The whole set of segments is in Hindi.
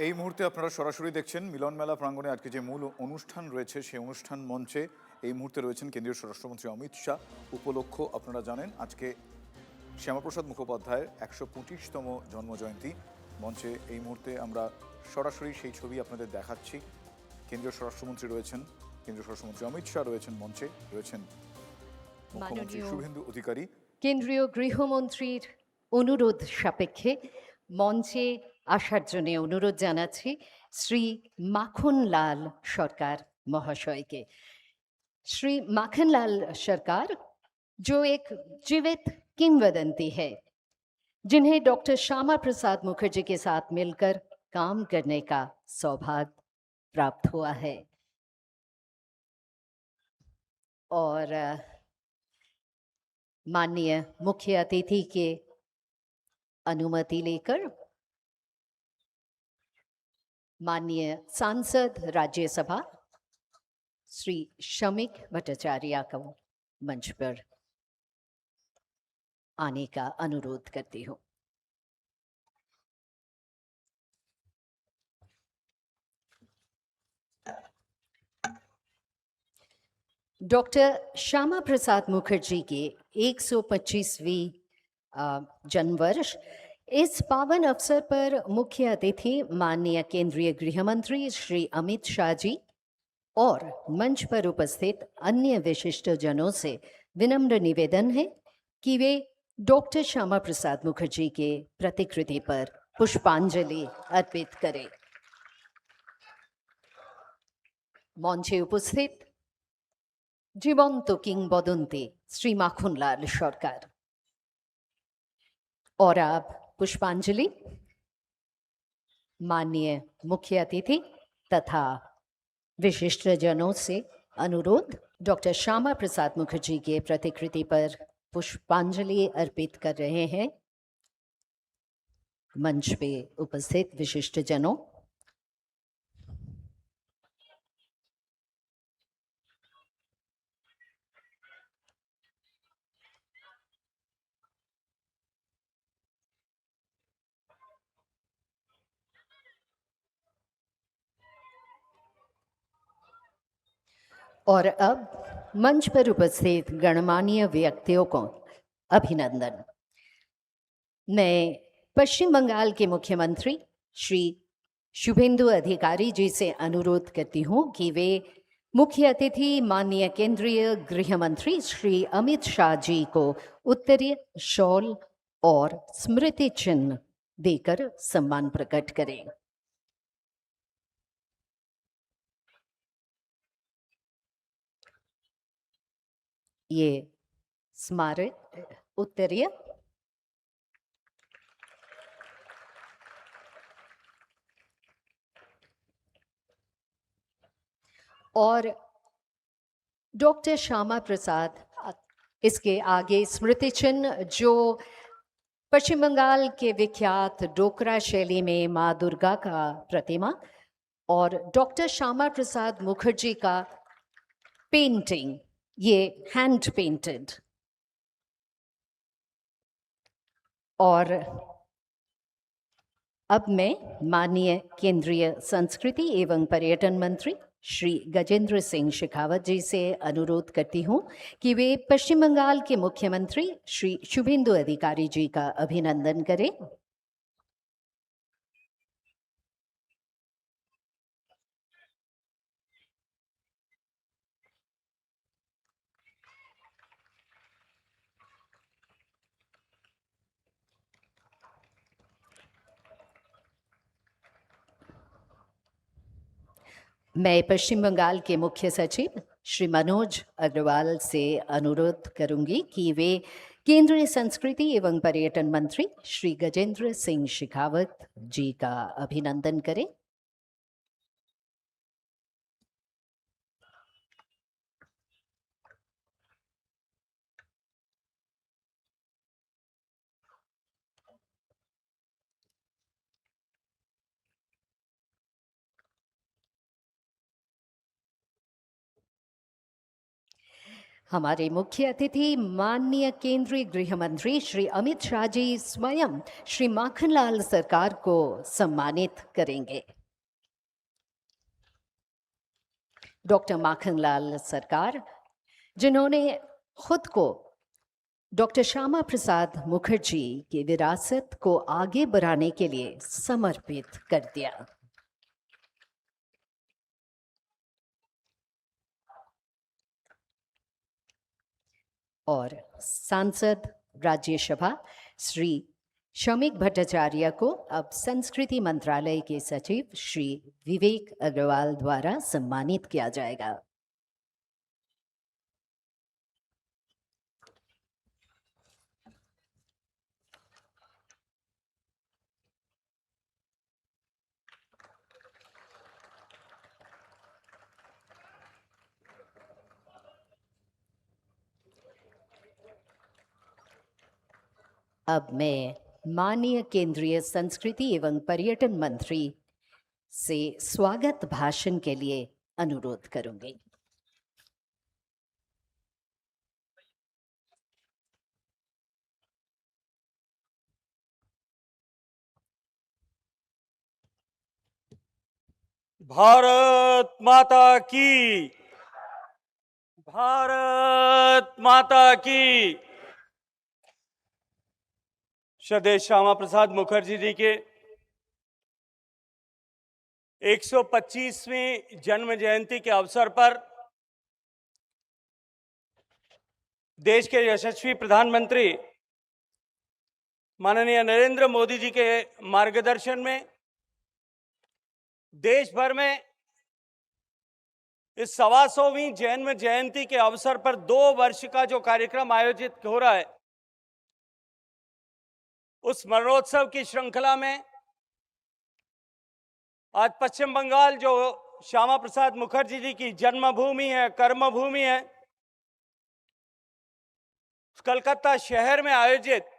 এই মুহূর্তে আপনারা সরাসরি দেখছেন মিলন মেলা প্রাঙ্গণে আজকে যে মূল অনুষ্ঠান রয়েছে সেই অনুষ্ঠান মঞ্চে এই মুহূর্তে রয়েছেন কেন্দ্রীয় স্বরাষ্ট্রমন্ত্রী অমিত শাহ। উপলক্ষ আপনারা জানেন আজকে শ্যামাপ্রসাদ মুখোপাধ্যায়ের ১২৫তম জন্মজয়ন্তী। মঞ্চে এই মুহূর্তে আমরা সরাসরি সেই ছবি আপনাদের দেখাচ্ছি। কেন্দ্রীয় স্বরাষ্ট্রমন্ত্রী রয়েছেন, কেন্দ্রীয় স্বরাষ্ট্রমন্ত্রী অমিত শাহ রয়েছেন মঞ্চে, রয়েছেন মুখ্যমন্ত্রী শুভেন্দু অধিকারী। কেন্দ্রীয় গৃহমন্ত্রীর অনুরোধ সাপেক্ষে মঞ্চে আসার জন্য অনুরোধ জানাচ্ছি শ্রী মাখনলাল सरकार মহাশয় के। श्री माखनलाल सरकार जो एक जीवित किंवदंती है, जिन्हें डॉक्टर श्यामा प्रसाद मुखर्जी के साथ मिलकर काम करने का सौभाग्य प्राप्त हुआ है। और माननीय मुख्य अतिथि के अनुमति लेकर माननीय सांसद राज्यसभा श्री शमिक भट्टाचार्य को मंच पर आने का अनुरोध करती हूँ। डॉक्टर श्यामा प्रसाद मुखर्जी के 125वीं जन्मवर्ष इस पावन अवसर पर मुख्य अतिथि माननीय केंद्रीय गृह मंत्री श्री अमित शाह जी और मंच पर उपस्थित अन्य विशिष्ट जनों से विनम्र निवेदन है कि वे डॉक्टर श्यामा प्रसाद मुखर्जी के प्रतिकृति पर पुष्पांजलि अर्पित करें। मंचे उपस्थित जीवंत किंवदंती श्री माखनलाल सरकार। और अब पुष्पांजलि माननीय मुख्य अतिथि तथा विशिष्ट जनों से अनुरोध डॉक्टर श्यामा प्रसाद मुखर्जी के प्रतिकृति पर पुष्पांजलि अर्पित कर रहे हैं मंच पे उपस्थित विशिष्ट जनों। और अब मंच पर उपस्थित गणमान्य व्यक्तियों को अभिनंदन। मैं पश्चिम बंगाल के मुख्यमंत्री श्री शुभेंदु अधिकारी जी से अनुरोध करती हूँ कि वे मुख्य अतिथि माननीय केंद्रीय गृह मंत्री श्री अमित शाह जी को उत्तरीय शॉल और स्मृति चिन्ह देकर सम्मान प्रकट करें। ये स्मारक उत्तरीय और डॉक्टर श्यामा प्रसाद, इसके आगे स्मृति चिन्ह जो पश्चिम बंगाल के विख्यात डोकरा शैली में माँ दुर्गा का प्रतिमा और डॉक्टर श्यामा प्रसाद मुखर्जी का पेंटिंग, ये हैंड पेंटेड। और अब मैं माननीय केंद्रीय संस्कृति एवं पर्यटन मंत्री श्री गजेंद्र सिंह शेखावत जी से अनुरोध करती हूँ कि वे पश्चिम बंगाल के मुख्यमंत्री श्री शुभेंदु अधिकारी जी का अभिनंदन करें। मैं पश्चिम बंगाल के मुख्य सचिव श्री मनोज अग्रवाल से अनुरोध करूंगी कि वे केंद्रीय संस्कृति एवं पर्यटन मंत्री श्री गजेंद्र सिंह शेखावत जी का अभिनंदन करें। हमारे मुख्य अतिथि माननीय केंद्रीय गृह मंत्री श्री अमित शाह जी स्वयं श्री माखनलाल सरकार को सम्मानित करेंगे। डॉक्टर माखनलाल सरकार, जिन्होंने खुद को डॉक्टर श्यामा प्रसाद मुखर्जी की विरासत को आगे बढ़ाने के लिए समर्पित कर दिया। और सांसद राज्यसभा श्री शौमिक भट्टाचार्य को अब संस्कृति मंत्रालय के सचिव श्री विवेक अग्रवाल द्वारा सम्मानित किया जाएगा। अब मैं माननीय केंद्रीय संस्कृति एवं पर्यटन मंत्री से स्वागत भाषण के लिए अनुरोध करूंगी। भारत माता की, भारत माता की। श्रद्धेय श्यामा प्रसाद मुखर्जी जी के 125वीं जन्म जयंती के अवसर पर देश के यशस्वी प्रधानमंत्री माननीय नरेंद्र मोदी जी के मार्गदर्शन में देश भर में इस 125वीं जन्म जयंती के अवसर पर 2 वर्ष का जो कार्यक्रम आयोजित हो रहा है, उस स्मरणोत्सव की श्रृंखला में आज पश्चिम बंगाल, जो श्यामा प्रसाद मुखर्जी जी की जन्मभूमि है, कर्मभूमि है, कलकत्ता शहर में आयोजित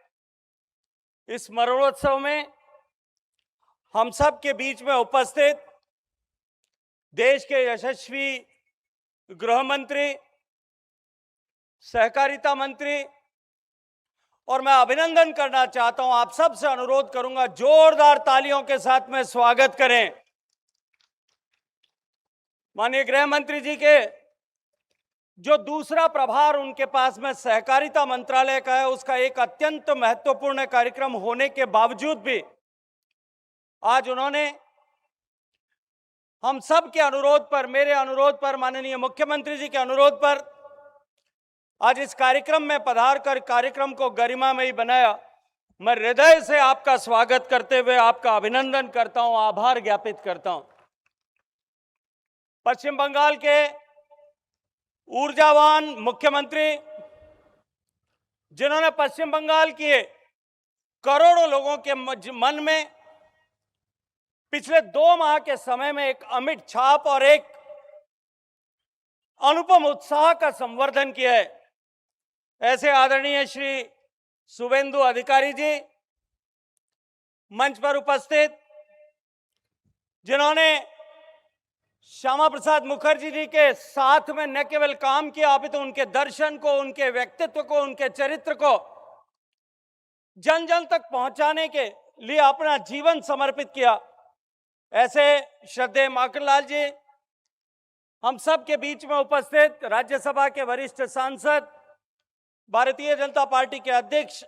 इस स्मरणोत्सव में हम सब के बीच में उपस्थित देश के यशस्वी गृह मंत्री, सहकारिता मंत्री, और मैं अभिनंदन करना चाहता हूं, आप सब से अनुरोध करूंगा जोरदार तालियों के साथ में स्वागत करें। माननीय गृह मंत्री जी के जो दूसरा प्रभार उनके पास में सहकारिता मंत्रालय का है, उसका एक अत्यंत महत्वपूर्ण कार्यक्रम होने के बावजूद भी आज उन्होंने हम सब के अनुरोध पर, मेरे अनुरोध पर, माननीय मुख्यमंत्री जी के अनुरोध पर आज इस कार्यक्रम में पधार कर कार्यक्रम को गरिमामयी बनाया। मैं हृदय से आपका स्वागत करते हुए आपका अभिनंदन करता हूं, आभार ज्ञापित करता हूं। पश्चिम बंगाल के ऊर्जावान मुख्यमंत्री, जिन्होंने पश्चिम बंगाल के करोड़ों लोगों के मन में पिछले 2 माह के समय में एक अमिट छाप और एक अनुपम उत्साह का संवर्धन किया है, ऐसे आदरणीय श्री शुभेंदु अधिकारी जी मंच पर उपस्थित, जिन्होंने श्यामा प्रसाद मुखर्जी जी के साथ में न केवल काम किया, अपितु उनके दर्शन को, उनके व्यक्तित्व को, उनके चरित्र को जन जन तक पहुंचाने के लिए अपना जीवन समर्पित किया, ऐसे श्रद्धेय माखनलाल जी, हम सब के बीच में उपस्थित राज्यसभा के वरिष्ठ सांसद, भारतीय जनता पार्टी के अध्यक्ष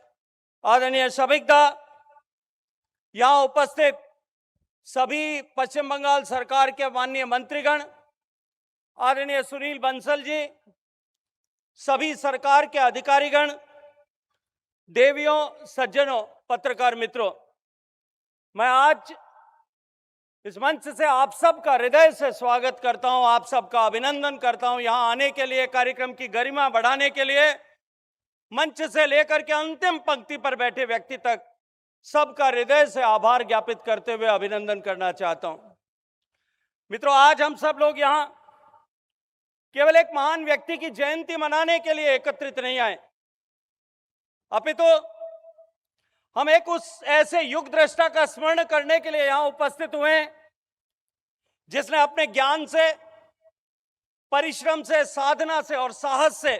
आदरणीय शबीकदा, यहां उपस्थित सभी पश्चिम बंगाल सरकार के माननीय मंत्रीगण, आदरणीय सुनील बंसल जी, सभी सरकार के अधिकारीगण, देवियों, सज्जनों, पत्रकार मित्रों, मैं आज इस मंच से आप सबका हृदय से स्वागत करता हूं, आप सबका अभिनंदन करता हूं। यहां आने के लिए, कार्यक्रम की गरिमा बढ़ाने के लिए मंच से लेकर के अंतिम पंक्ति पर बैठे व्यक्ति तक सबका हृदय से आभार ज्ञापित करते हुए अभिनंदन करना चाहता हूं। मित्रों, आज हम सब लोग यहां केवल एक महान व्यक्ति की जयंती मनाने के लिए एकत्रित नहीं आए, अपितु हम एक उस ऐसे युग दृष्टा का स्मरण करने के लिए यहां उपस्थित हुए हैं, जिसने अपने ज्ञान से, परिश्रम से, साधना से और साहस से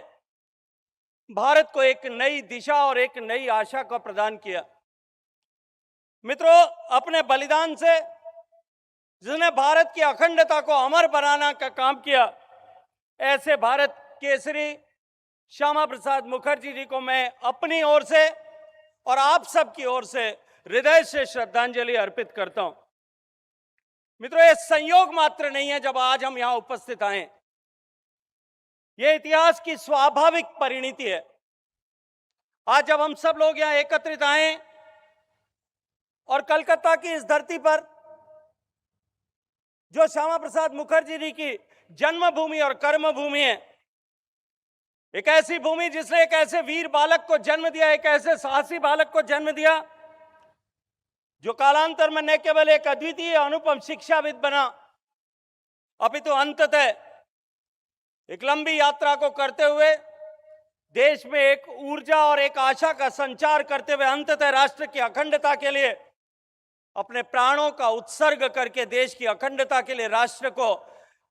भारत को एक नई दिशा और एक नई आशा को प्रदान किया। मित्रों, अपने बलिदान से जिसने भारत की अखंडता को अमर बनाना का काम किया, ऐसे भारत केसरी श्यामा प्रसाद मुखर्जी जी को मैं अपनी ओर से और आप सब की ओर से हृदय से श्रद्धांजलि अर्पित करता हूं। मित्रों, ये संयोग मात्र नहीं है जब आज हम यहां उपस्थित आए। ये इतिहास की स्वाभाविक परिणति है। आज जब हम सब लोग यहां एकत्रित आए और कलकत्ता की इस धरती पर जो श्यामा प्रसाद मुखर्जी जी की जन्मभूमि और कर्मभूमि है, एक ऐसी भूमि जिसने एक ऐसे वीर बालक को जन्म दिया, एक ऐसे साहसी बालक को जन्म दिया जो कालांतर में न केवल एक अद्वितीय अनुपम शिक्षाविद बना, अपितु अंततः एक लंबी यात्रा को करते हुए देश में एक ऊर्जा और एक आशा का संचार करते हुए अंततः राष्ट्र की अखंडता के लिए अपने प्राणों का उत्सर्ग करके देश की अखंडता के लिए राष्ट्र को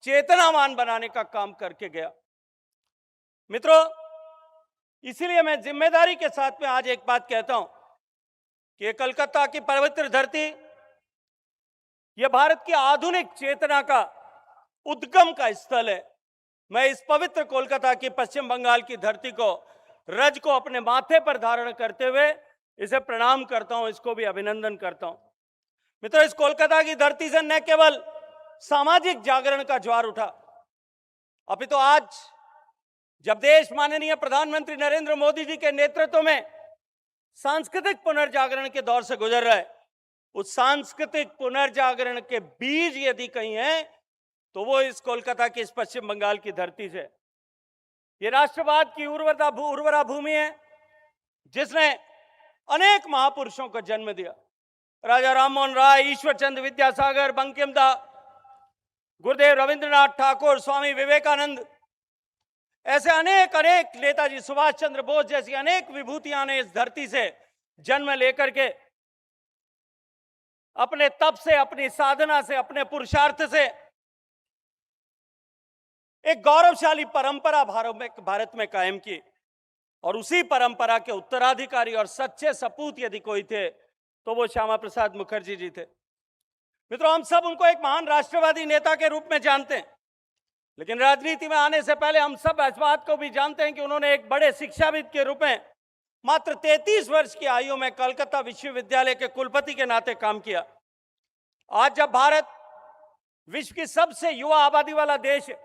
चेतनावान बनाने का काम करके गया। मित्रों, इसीलिए मैं जिम्मेदारी के साथ में आज एक बात कहता हूं कि कलकत्ता की पवित्र धरती यह भारत की आधुनिक चेतना का उद्गम का स्थल है। मैं इस पवित्र कोलकाता की पश्चिम बंगाल की धरती को, रज को अपने माथे पर धारण करते हुए इसे प्रणाम करता हूं, इसको भी अभिनंदन करता हूं। मित्रों, इस कोलकाता की धरती से न केवल सामाजिक जागरण का ज्वार उठा, अपितु आज जब देश माननीय प्रधानमंत्री नरेंद्र मोदी जी के नेतृत्व में सांस्कृतिक पुनर्जागरण के दौर से गुजर रहा है, उस सांस्कृतिक पुनर्जागरण के बीज यदि कहीं है तो वो इस कोलकाता की इस पश्चिम बंगाल की धरती से। ये राष्ट्रवाद की उर्वरा भूमि है जिसने अनेक महापुरुषों को जन्म दिया। राजा राममोहन राय, ईश्वर चंद्र विद्यासागर, बंकिम दा, गुरुदेव रविंद्रनाथ ठाकुर, स्वामी विवेकानंद, ऐसे अनेक अनेक, नेताजी सुभाष चंद्र बोस जैसी अनेक विभूतियां ने इस धरती से जन्म लेकर के अपने तप से, अपनी साधना से, अपने पुरुषार्थ से एक गौरवशाली परंपरा भारत में कायम की। और उसी परंपरा के उत्तराधिकारी और सच्चे सपूत यदि कोई थे तो वो श्यामा प्रसाद मुखर्जी जी थे। मित्रों, हम सब उनको एक महान राष्ट्रवादी नेता के रूप में जानते हैं, लेकिन राजनीति में आने से पहले हम सब इस बात को भी जानते हैं कि उन्होंने एक बड़े शिक्षाविद के रूप में मात्र 33 वर्ष की आयु में कलकत्ता विश्वविद्यालय के कुलपति के नाते काम किया। आज जब भारत विश्व की सबसे युवा आबादी वाला देश है,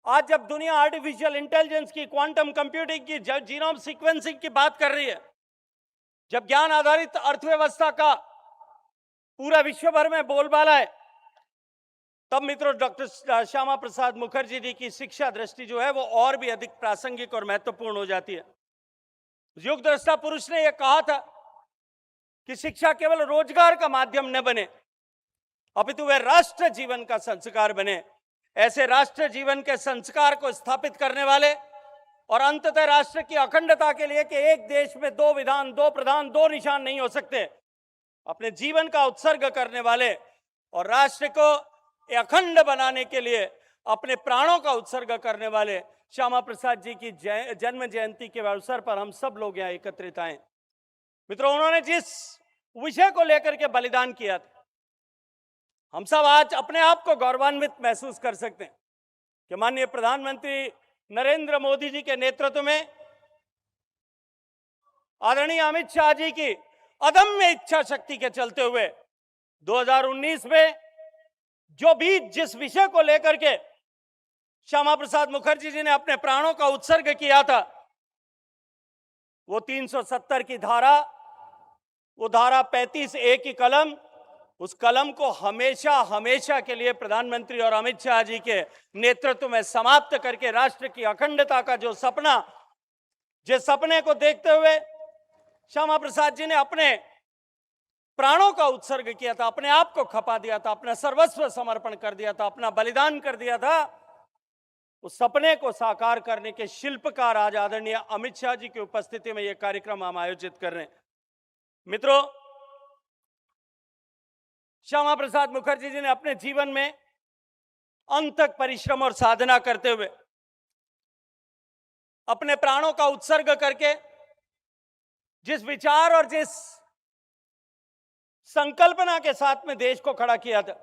आज जब दुनिया आर्टिफिशियल इंटेलिजेंस की, क्वांटम कंप्यूटिंग की, जीनोम सीक्वेंसिंग की बात कर रही है, जब ज्ञान आधारित अर्थव्यवस्था का पूरा विश्व भर में बोलबाला है, तब मित्रों डॉक्टर श्यामा प्रसाद मुखर्जी जी की शिक्षा दृष्टि जो है वो और भी अधिक प्रासंगिक और महत्वपूर्ण हो जाती है। युग दृष्टा पुरुष ने यह कहा था कि शिक्षा केवल रोजगार का माध्यम न बने, अपितु वह राष्ट्र जीवन का संस्कार बने। ऐसे राष्ट्र जीवन के संस्कार को स्थापित करने वाले और अंततः राष्ट्र की अखंडता के लिए कि एक देश में 2 विधान, 2 प्रधान, 2 निशान नहीं हो सकते, अपने जीवन का उत्सर्ग करने वाले और राष्ट्र को अखंड बनाने के लिए अपने प्राणों का उत्सर्ग करने वाले श्यामा प्रसाद जी की जन्म जयंती के अवसर पर हम सब लोग यहाँ एकत्रित आए। मित्रों, उन्होंने जिस विषय को लेकर के बलिदान किया था, हम सब आज अपने आप को गौरवान्वित महसूस कर सकते हैं कि माननीय प्रधानमंत्री नरेंद्र मोदी जी के नेतृत्व में आदरणीय अमित शाह जी की अदम्य इच्छा शक्ति के चलते हुए 2019 में जो भी जिस विषय को लेकर के श्यामा प्रसाद मुखर्जी जी ने अपने प्राणों का उत्सर्ग किया था, वो 370 की धारा, वो धारा 35A की कलम, उस कलम को हमेशा हमेशा के लिए प्रधानमंत्री और अमित शाह जी के नेतृत्व में समाप्त करके राष्ट्र की अखंडता का जो सपना, जिस सपने को देखते हुए श्यामा प्रसाद जी ने अपने प्राणों का उत्सर्ग किया था, अपने आप को खपा दिया था, अपना सर्वस्व समर्पण कर दिया था, अपना बलिदान कर दिया था, उस सपने को साकार करने के शिल्पकार आज आदरणीय अमित शाह जी की उपस्थिति में यह कार्यक्रम हम आयोजित कर रहे हैं। मित्रों, श्यामा प्रसाद मुखर्जी जी ने अपने जीवन में अंत तक परिश्रम और साधना करते हुए अपने प्राणों का उत्सर्ग करके जिस विचार और जिस संकल्पना के साथ में देश को खड़ा किया था,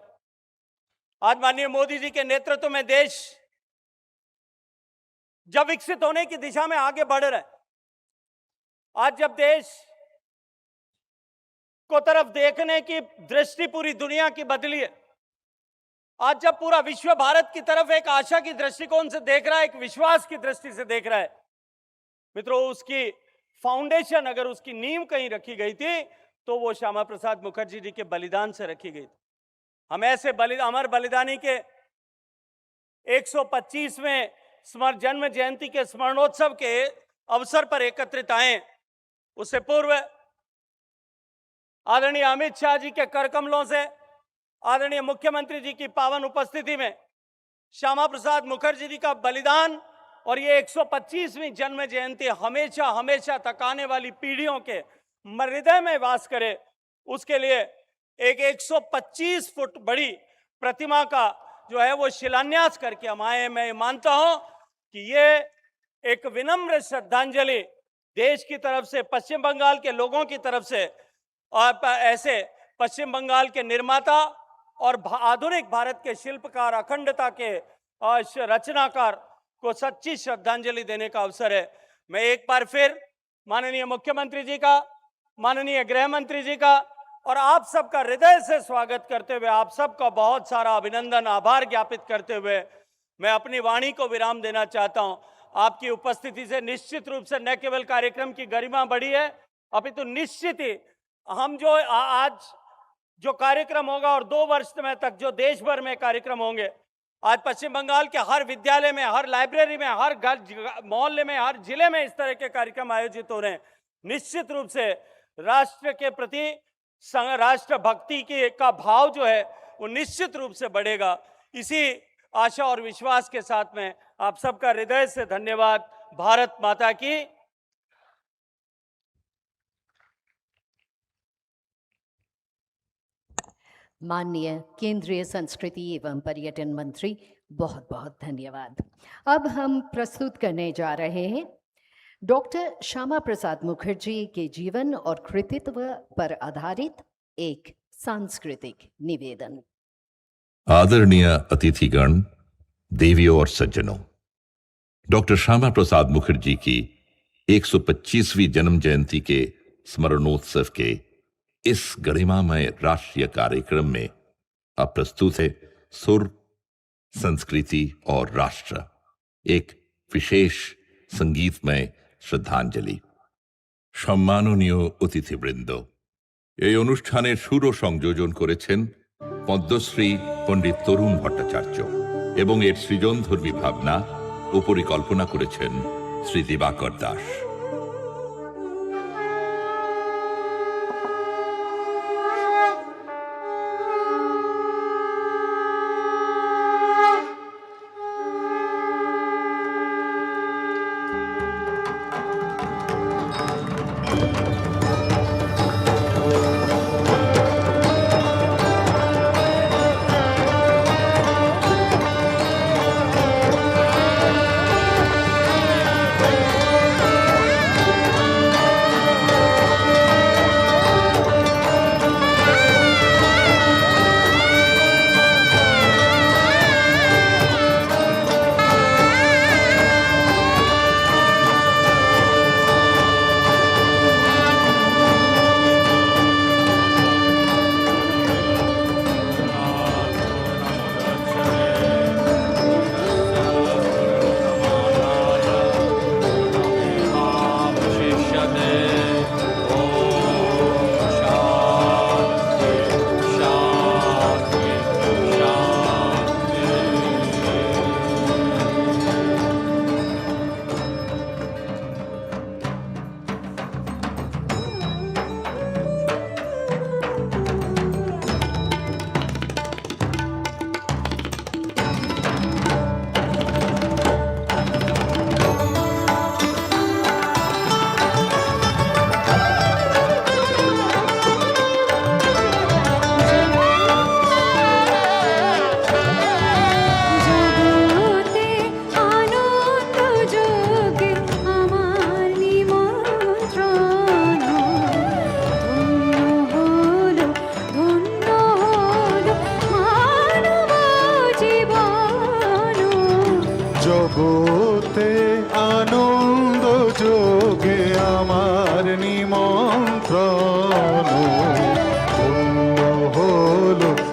आज माननीय मोदी जी के नेतृत्व में देश जब विकसित होने की दिशा में आगे बढ़ रहा है, आज जब देश को तरफ देखने की दृष्टि पूरी दुनिया की बदली है, आज जब पूरा विश्व भारत की तरफ एक आशा की दृष्टिकोण से देख रहा है, एक विश्वास की दृष्टि से देख रहा है, मित्रों, उसकी फाउंडेशन, अगर उसकी नींव कहीं रखी गई थी तो वो श्यामा प्रसाद मुखर्जी जी के बलिदान से रखी गई थी। हम ऐसे अमर बलिदानी के 125वें जन्म जयंती के स्मरणोत्सव के अवसर पर एकत्रित आए। उससे पूर्व आदरणीय अमित शाह जी के करकमलों से, आदरणीय मुख्यमंत्री जी की पावन उपस्थिति में श्यामा प्रसाद मुखर्जी जी का बलिदान और ये 125वीं जन्म जयंती हमेशा हमेशा तक आने वाली पीढ़ियों के हृदय में वास करे, उसके लिए एक 125 फुट बड़ी प्रतिमा का जो है वो शिलान्यास करके हम आए। मैं मानता हूं कि ये एक विनम्र श्रद्धांजलि देश की तरफ से, पश्चिम बंगाल के लोगों की तरफ से, और ऐसे पश्चिम बंगाल के निर्माता और आधुनिक भारत के शिल्पकार, अखंडता के रचनाकार को सच्ची श्रद्धांजलि देने का अवसर है। मैं एक बार फिर माननीय मुख्यमंत्री जी का, माननीय गृह मंत्री जी का और आप सबका हृदय से स्वागत करते हुए, आप सबका बहुत सारा अभिनंदन, आभार ज्ञापित करते हुए मैं अपनी वाणी को विराम देना चाहता हूं। आपकी उपस्थिति से निश्चित रूप से न केवल कार्यक्रम की गरिमा बढ़ी है, अपितु निश्चित ही हम जो आज जो कार्यक्रम होगा और 2 वर्ष में तक जो देश भर में कार्यक्रम होंगे, आज पश्चिम बंगाल के हर विद्यालय में, हर लाइब्रेरी में, हर मोहल्ले में, हर जिले में इस तरह के कार्यक्रम आयोजित हो रहे हैं। निश्चित रूप से राष्ट्र के प्रति राष्ट्र भक्ति का भाव जो है वो निश्चित रूप से बढ़ेगा। इसी आशा और विश्वास के साथ में आप सबका हृदय से धन्यवाद। भारत माता की। माननीय केंद्रीय संस्कृति एवं पर्यटन मंत्री, बहुत बहुत धन्यवाद। अब हम प्रस्तुत करने जा रहे हैं डॉक्टर श्यामा प्रसाद मुखर्जी के जीवन और कृतित्व पर आधारित एक सांस्कृतिक निवेदन। आदरणीय अतिथिगण, देवियों और सज्जनों, डॉक्टर श्यामा प्रसाद मुखर्जी की 125वीं जन्म जयंती के स्मरणोत्सव के इस गरिमामय राष्ट्रीय कार्यक्रम में अब प्रस्तुत है सुर, संस्कृति और राष्ट्र, एक विशेष संगीतमय শ্রদ্ধাঞ্জলি। সম্মাননীয় অতিথিবৃন্দ, এই অনুষ্ঠানের সুর ও সংযোজন করেছেন পদ্মশ্রী পণ্ডিত তরুণ ভট্টাচার্য এবং এর সৃজনধর্মী ভাবনা ও পরিকল্পনা করেছেন শ্রী দিবাকর দাস। জগতে আনন্দ যোগে আমার নিমন্ত্রণ।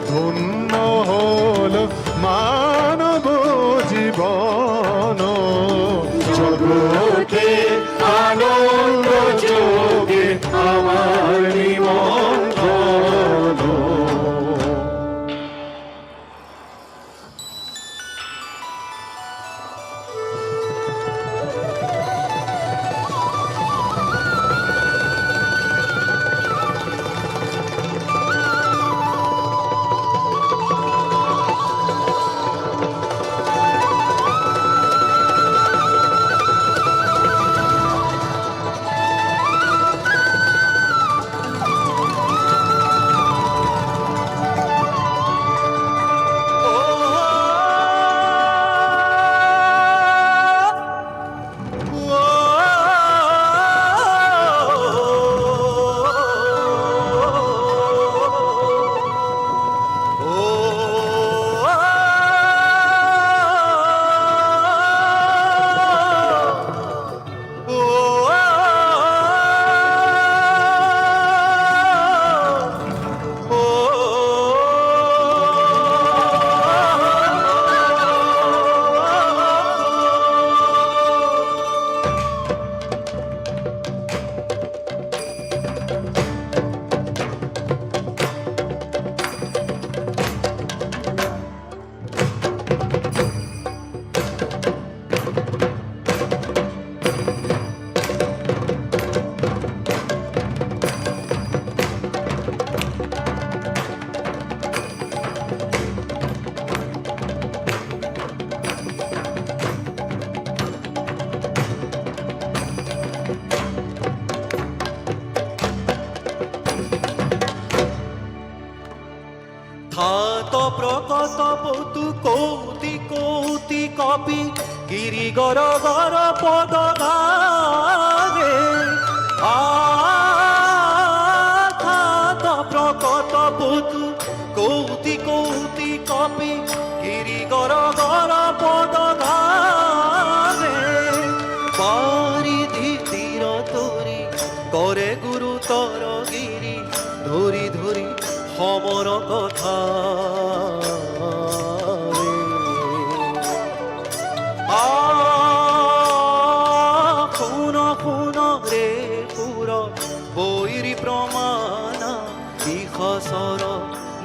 ধন্য হলো মানব জীবন। জগতে আনন্দ যোগে আমার নিমন্ত্রণ। ধাত প্রকট পতু কৌতি কৌতি কপি গিরি গর গর পদ গারে। ধাত প্রকট পতু কৌতি কৌতি কপি গিরি গর গর পদ গারে। পারিধি তীর তরি করে গুরুতর গিরি ধরি ধরি খবর কথা শুন শুন রে পুর বৈরি প্রমাণ ইহসর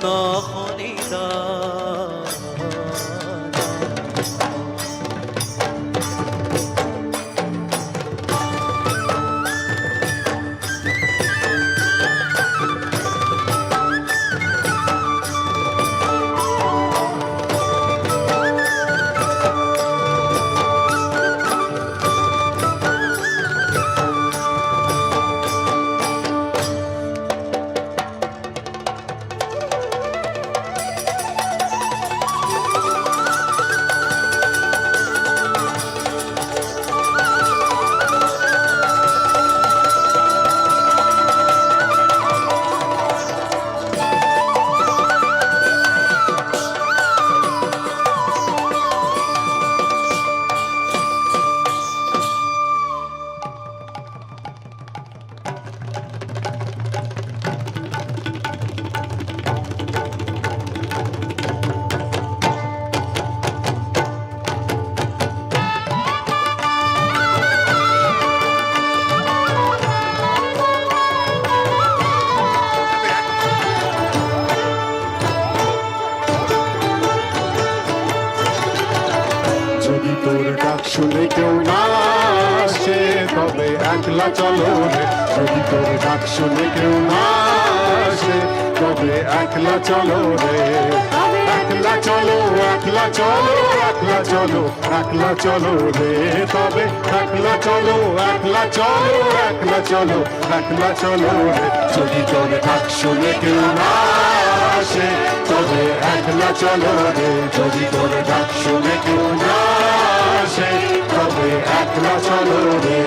নহনিদা। শুনে কেউ না আসে তবে একলা চলো রে। যদি তোর ডাক শুনে কেউ না আসে তবে একলা চলো রে। একলা চলো একলা চলো একলা চলো একলা চলো রে। তবে একলা চলো একলা চলো একলা চলো একলা চলো রে। যদি তোর ডাক শুনে কেউ না আসে তবে একলা চলো রে। যদি তোর ডাক শুনে কেউ না আসে তবে একলা চলো রে।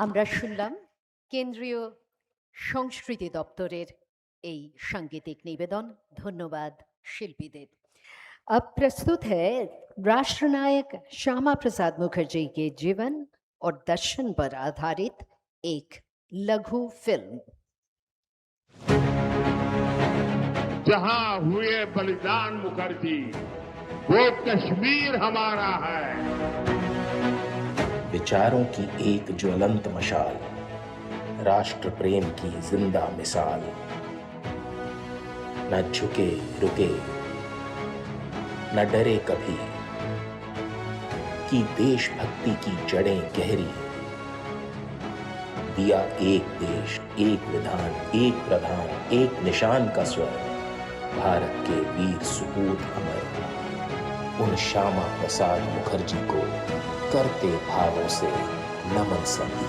আমরা শুনলাম কেন্দ্রীয় সংস্কৃতি দপ্তরের এই সাংগীতিক निवेदन। धन्यवाद शिल्पीদের। अब प्रस्तुत है राष्ट्रनायक श्यामा प्रसाद मुखर्जी के जीवन और दर्शन पर आधारित एक लघु फिल्म। जहां हुए बलिदान मुखर्जी, वो कश्मीर हमारा है। विचारों की एक ज्वलंत मशाल, राष्ट्र प्रेम की जिंदा मिसाल, न झुके रुके न डरे कभी, की देशभक्ति की जड़ें गहरी, दिया एक देश एक विधान एक प्रधान एक निशान का स्वर, भारत के वीर सुपूत अमर, उन श्यामा प्रसाद मुखर्जी को करते भावों से नमन सभी।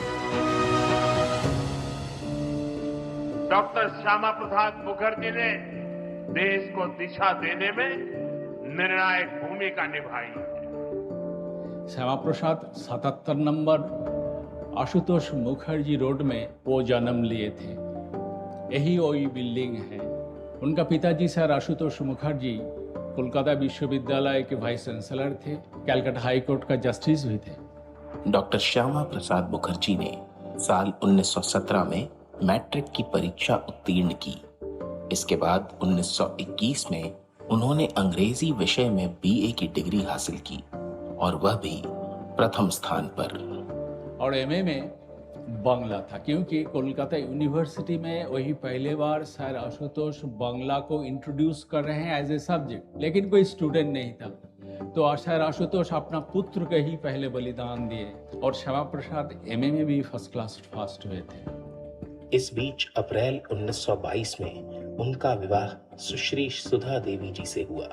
डॉक्टर श्यामा प्रसाद मुखर्जी ने देश को दिशा देने में निर्णायक भूमिका निभाई। श्यामा प्रसाद 77 नंबर आशुतोष मुखर्जी रोड में वो जन्म लिए थे। यही वही बिल्डिंग है। उनका पिताजी सर आशुतोष मुखर्जी कोलकाता विश्वविद्यालय के वाइस चांसलर थे, कैलकाटा हाई कोर्ट का जस्टिस भी थे। डॉक्टर श्यामा प्रसाद मुखर्जी ने साल 1917 में मैट्रिक की परीक्षा उत्तीर्ण की। इसके बाद 1921 में उन्होंने अंग्रेजी विषय में बीए की डिग्री हासिल की और वह भी प्रथम स्थान पर। और एमए में बांग्ला था, क्योंकि कोलकाता यूनिवर्सिटी में वही पहले बार सर आशुतोष बांग्ला को इंट्रोड्यूस कर रहे हैं एज ए सब्जेक्ट, लेकिन कोई स्टूडेंट नहीं था। तो सर आशुतोष अपना पुत्र के ही पहले बलिदान दिए और श्यामा प्रसाद एमए में भी फर्स्ट क्लास पास हुए थे। इस बीच अप्रैल 1922 में उनका विवाह सुश्री सुधा देवी जी से हुआ।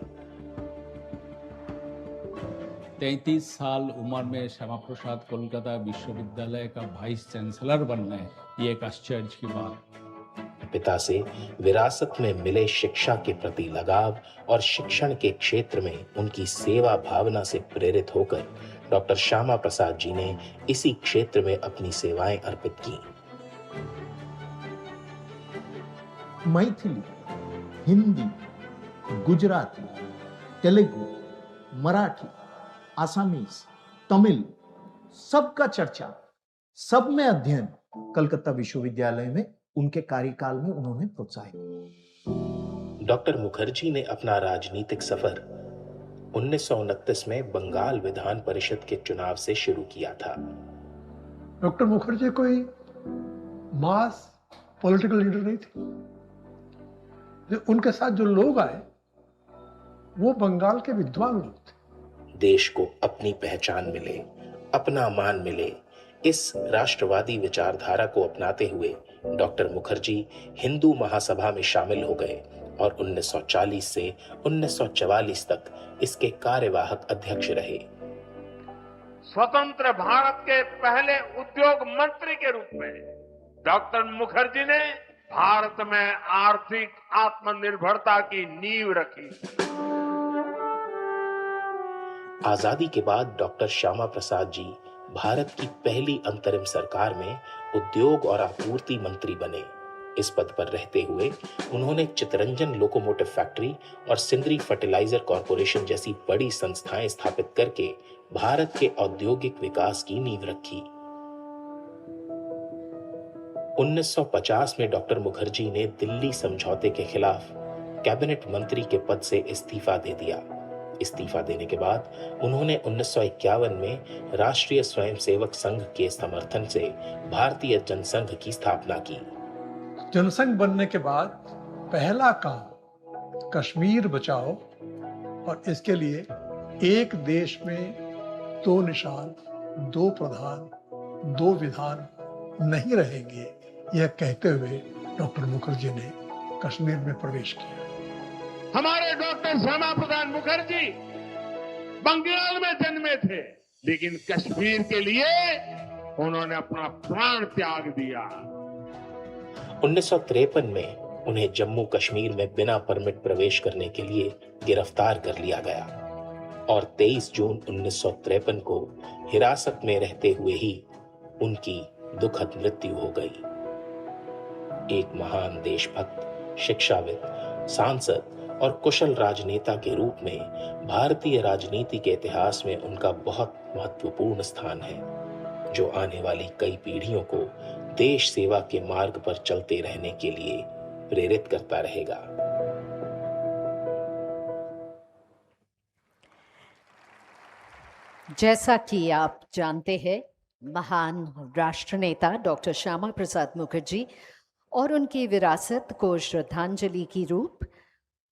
33 साल उम्र में श्यामा प्रसाद कोलकाता विश्वविद्यालय का वाइस चांसलर बन गए, ये एक आश्चर्य की बात। पिता से विरासत में मिले शिक्षा के प्रति लगाव और शिक्षण के क्षेत्र में उनकी सेवा भावना से प्रेरित होकर डॉक्टर श्यामा प्रसाद जी ने इसी क्षेत्र में अपनी सेवाएं अर्पित की। मैथिली, हिंदी, गुजराती, तेलुगु, मराठी, आसामीज, तमिल, सबका चर्चा, सब में अध्ययन कलकत्ता विश्वविद्यालय में उनके कार्यकाल में उन्होंने प्रोत्साहित। डॉक्टर मुखर्जी ने अपना राजनीतिक सफर 1929 में बंगाल विधान परिषद के चुनाव से शुरू किया था। डॉक्टर मुखर्जी कोई मास पॉलिटिकल लीडर नहीं थे। उनके साथ जो लोग आए वो बंगाल के विद्वान लोग थे। देश को अपनी पहचान मिले, अपना मान मिले, इस राष्ट्रवादी विचारधारा को अपनाते हुए डॉक्टर मुखर्जी हिंदू महासभा में शामिल हो गए और 1940 से 1944 तक इसके कार्यवाहक अध्यक्ष रहे। स्वतंत्र भारत के पहले उद्योग मंत्री के रूप में डॉक्टर मुखर्जी ने भारत में आर्थिक आत्मनिर्भरता की नींव रखी। आजादी के बाद डॉक्टर श्यामा प्रसाद जी भारत की पहली अंतरिम सरकार में उद्योग और आपूर्ति मंत्री बने। इस पद पर रहते हुए उन्होंने चितरंजन लोकोमोटिव फैक्ट्री और सिंदरी फर्टिलाइजर कॉरपोरेशन जैसी बड़ी संस्थाएं स्थापित करके भारत के औद्योगिक विकास की नींव रखी। 1950 में डॉक्टर मुखर्जी ने दिल्ली समझौते के खिलाफ कैबिनेट मंत्री के पद से इस्तीफा दे दिया। इस्तीफा देने के बाद उन्होंने 1951 में राष्ट्रीय स्वयंसेवक संघ के समर्थन से भारतीय जनसंघ की स्थापना की। जनसंघ बनने के बाद पहला काम कश्मीर बचाओ और इसके लिए एक देश में दो निशान, दो प्रधान, दो विधान नहीं रहेंगे, यह कहते हुए डॉक्टर मुखर्जी ने कश्मीर में प्रवेश किया। हमारे डॉक्टर श्यामा प्रसाद मुखर्जी बंगाल में जन्मे थे, लेकिन कश्मीर के लिए उन्होंने अपना प्राण त्याग दिया। 1953 में उन्हें जम्मू कश्मीर में बिना परमिट प्रवेश करने के लिए गिरफ्तार कर लिया गया और 23 जून 1953 को हिरासत में रहते हुए ही उनकी दुखद मृत्यु हो गई। एक महान देशभक्त, शिक्षाविद, सांसद और कुशल राजनेता के रूप में भारतीय राजनीति के इतिहास में उनका बहुत महत्वपूर्ण स्थान है, जो आने वाली कई पीढ़ियों को देश सेवा के मार्ग पर चलते रहने के लिए प्रेरित करता रहेगा। जैसा कि आप जानते हैं, महान राष्ट्रनेता डॉक्टर श्यामा प्रसाद मुखर्जी और उनकी विरासत को श्रद्धांजलि की रूप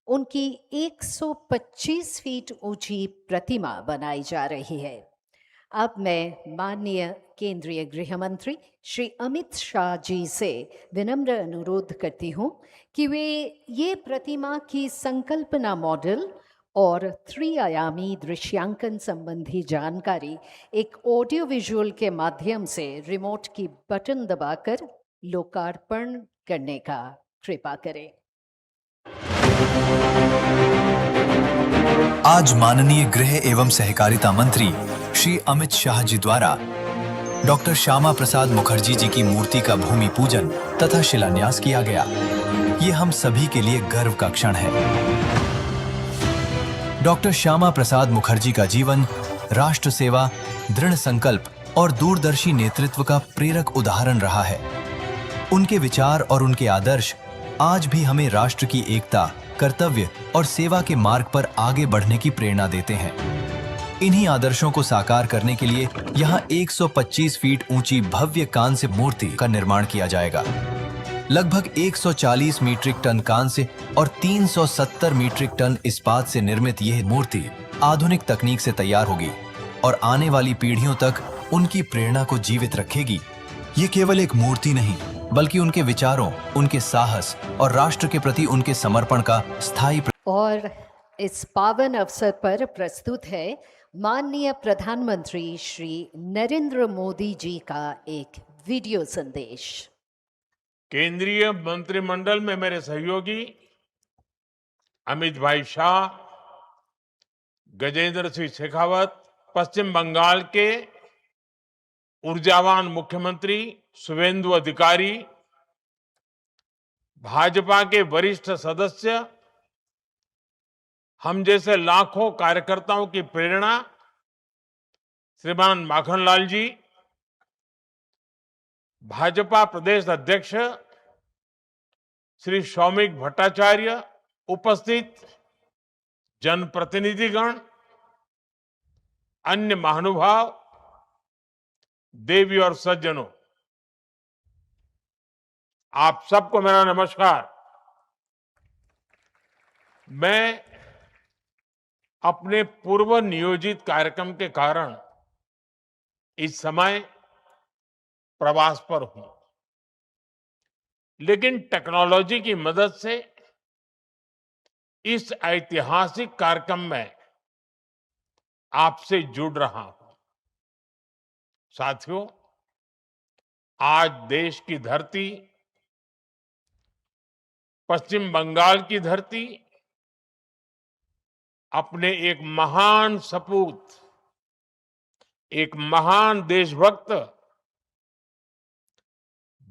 उनकी 125 फीट ऊंची प्रतिमा बनाई जा रही है। अब मैं माननीय केंद्रीय गृह मंत्री श्री अमित शाह जी से विनम्र अनुरोध करती हूं कि वे ये प्रतिमा की संकल्पना मॉडल और त्रिआयामी दृश्यांकन संबंधी जानकारी एक ऑडियो विजुअल के माध्यम से रिमोट की बटन दबाकर लोकार्पण करने का कृपा करें। आज माननीय गृह एवं सहकारिता मंत्री श्री अमित शाह जी द्वारा डॉक्टर श्यामा प्रसाद मुखर्जी जी की मूर्ति का भूमि पूजन तथा शिलान्यास किया गया। ये हम सभी के लिए गर्व का क्षण है। डॉक्टर श्यामा प्रसाद मुखर्जी का जीवन राष्ट्र सेवा, दृढ़ संकल्प और दूरदर्शी नेतृत्व का प्रेरक उदाहरण रहा है। उनके विचार और उनके आदर्श आज भी हमें राष्ट्र की एकता, कर्तव्य और सेवा के मार्ग पर आगे बढ़ने की प्रेरणा देते हैं। इन्हीं आदर्शों को साकार करने के लिए यहाँ 125 फीट ऊंची भव्य कांस्य मूर्ति का निर्माण किया जाएगा। लगभग 140 मीट्रिक टन कांस्य और 370 मीट्रिक टन इस्पात से निर्मित यह मूर्ति आधुनिक तकनीक से तैयार होगी और आने वाली पीढ़ियों तक उनकी प्रेरणा को जीवित रखेगी। ये केवल एक मूर्ति नहीं, बल्कि उनके विचारों, उनके साहस और राष्ट्र के प्रति उनके समर्पण का स्थायी और इस पावन अवसर पर प्रस्तुत है माननीय प्रधानमंत्री श्री नरेंद्र मोदी जी का एक वीडियो संदेश। केंद्रीय मंत्रिमंडल में मेरे सहयोगी अमित भाई शाह, गजेंद्र सिंह शेखावत, पश्चिम बंगाल के ऊर्जावान मुख्यमंत्री शुभेंदु अधिकारी, भाजपा के वरिष्ठ सदस्य, हम जैसे लाखों कार्यकर्ताओं की प्रेरणा श्रीमान माखनलाल जी, भाजपा प्रदेश अध्यक्ष श्री सौमिक भट्टाचार्य, उपस्थित जनप्रतिनिधिगण, अन्य महानुभाव, देवी और सज्जनों, आप सबको मेरा नमस्कार। मैं अपने पूर्व नियोजित कार्यक्रम के कारण इस समय प्रवास पर हूं, लेकिन टेक्नोलॉजी की मदद से इस ऐतिहासिक कार्यक्रम में आपसे जुड़ रहा हूं। साथियों, आज देश की धरती, पश्चिम बंगाल की धरती अपने एक महान सपूत, एक महान देशभक्त,